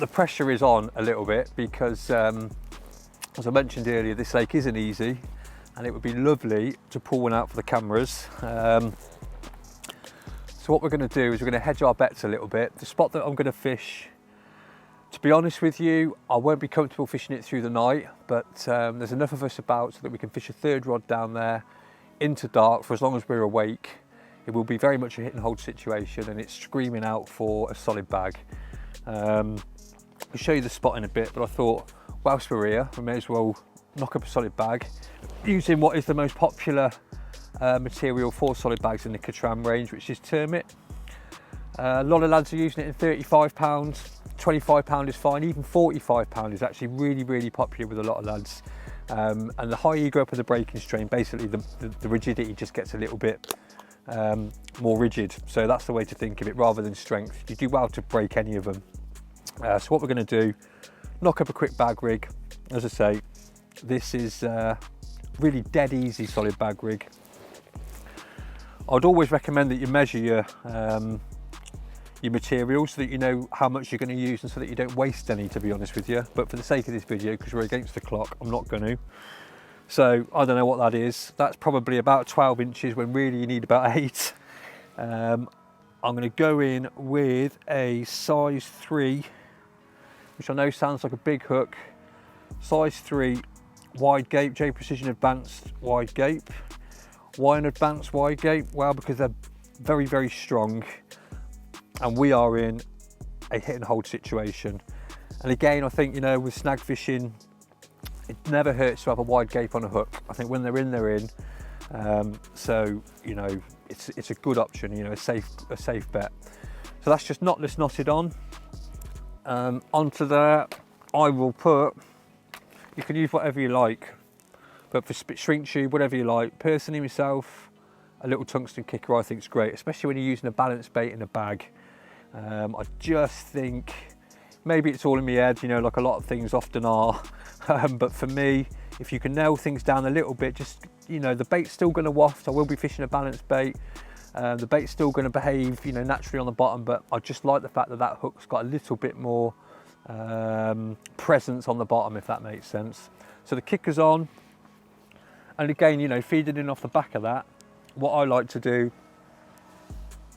the pressure is on a little bit because, as I mentioned earlier, this lake isn't easy, and it would be lovely to pull one out for the cameras. So what we're going to do is we're going to hedge our bets a little bit. The spot that I'm going to fish, to be honest with you, I won't be comfortable fishing it through the night, but there's enough of us about so that we can fish a third rod down there into dark for as long as we're awake. It will be very much a hit and hold situation, and it's screaming out for a solid bag. I'll show you the spot in a bit, but I thought whilst we're here, we may as well knock up a solid bag using what is the most popular material for solid bags in the Katran range, which is Termit. A lot of lads are using it in 35 pounds, 25 pound is fine, even 45 pound is actually really popular with a lot of lads. And the higher you go up in the breaking strain, basically the rigidity just gets a little bit more rigid. So that's the way to think of it, rather than strength. You do well to break any of them. So what we're going to do, knock up a quick bag rig. As I say, this is really dead easy solid bag rig. I'd always recommend that you measure your materials so that you know how much you're going to use and so that you don't waste any, to be honest with you. But for the sake of this video, because we're against the clock, I'm not going to. So I don't know what that is. That's probably about 12 inches when really you need about 8. I'm going to go in with a size 3, which I know sounds like a big hook. Size 3 wide gape, J Precision Advanced wide gape. Why an advanced wide gape? Well, because they're very strong, and we are in a hit and hold situation. And again, I think, you know, with snag fishing, it never hurts to have a wide gape on a hook. I think when they're in, they're in. So, you know, it's a good option, you know, a safe bet. So that's just knotless knotted on. Onto there, I will put, you can use whatever you like, but for shrink tube, whatever you like. Personally myself, a little tungsten kicker I think is great, especially when you're using a balanced bait in a bag. I just think, maybe it's all in my head, you know, like a lot of things often are, but for me, if you can nail things down a little bit, just, you know, the bait's still going to waft. I will be fishing a balanced bait. The bait's still going to behave, you know, naturally on the bottom, but I just like the fact that that hook's got a little bit more presence on the bottom, if that makes sense. So the kicker's on, and again, you know, feeding in off the back of that, what I like to do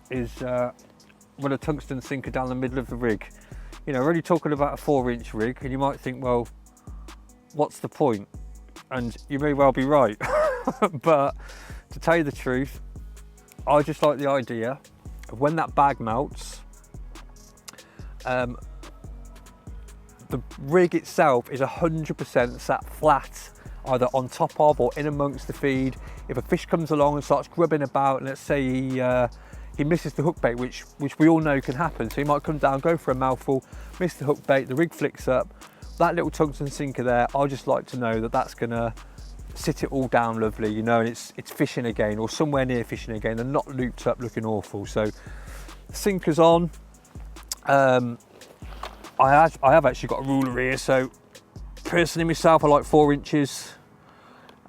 is run a tungsten sinker down the middle of the rig. You know, we're only talking about a 4-inch rig, and you might think, well, what's the point? And you may well be right. But to tell you the truth, I just like the idea of when that bag melts, the rig itself is 100% sat flat, either on top of or in amongst the feed. If a fish comes along and starts grubbing about, and let's say he misses the hook bait, which we all know can happen, so he might come down, go for a mouthful, miss the hook bait, the rig flicks up, that little tungsten sinker there, I just like to know that that's gonna sit it all down lovely, you know, and it's fishing again, or somewhere near fishing again, and not looped up looking awful. So the sinker's on. I have actually got a ruler here, so personally myself, I like 4 inches.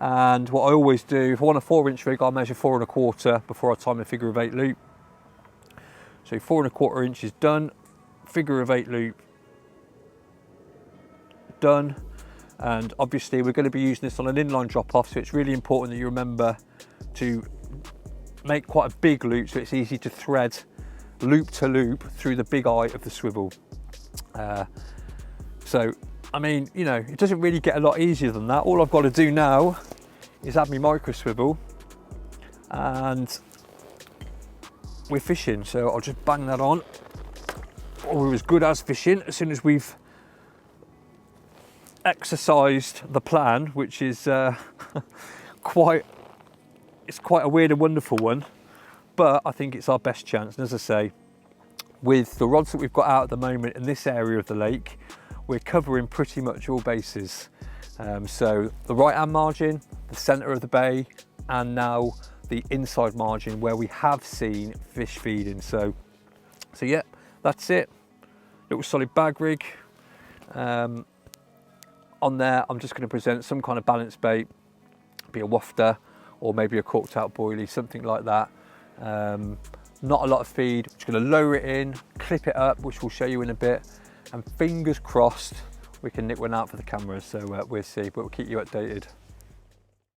And what I always do, if I want a 4-inch rig, I'll measure 4 1/4 before I time a figure of 8 loop. So 4 1/4 inches done, figure of 8 loop done. And obviously we're going to be using this on an inline drop off, so it's really important that you remember to make quite a big loop so it's easy to thread loop to loop through the big eye of the swivel. So I mean, you know, it doesn't really get a lot easier than that. All I've got to do now is add my micro swivel and we're fishing. So I'll just bang that on. Oh, we're as good as fishing as soon as we've exercised the plan, which is quite a weird and wonderful one, but I think it's our best chance. And as I say, with the rods that we've got out at the moment in this area of the lake, we're covering pretty much all bases. So the right hand margin, the centre of the bay, and now the inside margin where we have seen fish feeding. So yeah, that's it. Little solid bag rig. On there, I'm just going to present some kind of balanced bait, be a wafter or maybe a corked out boilie, something like that. Not a lot of feed. Just going to lower it in, clip it up, which we'll show you in a bit, and fingers crossed we can nick one out for the cameras. So we'll see, but we'll keep you updated.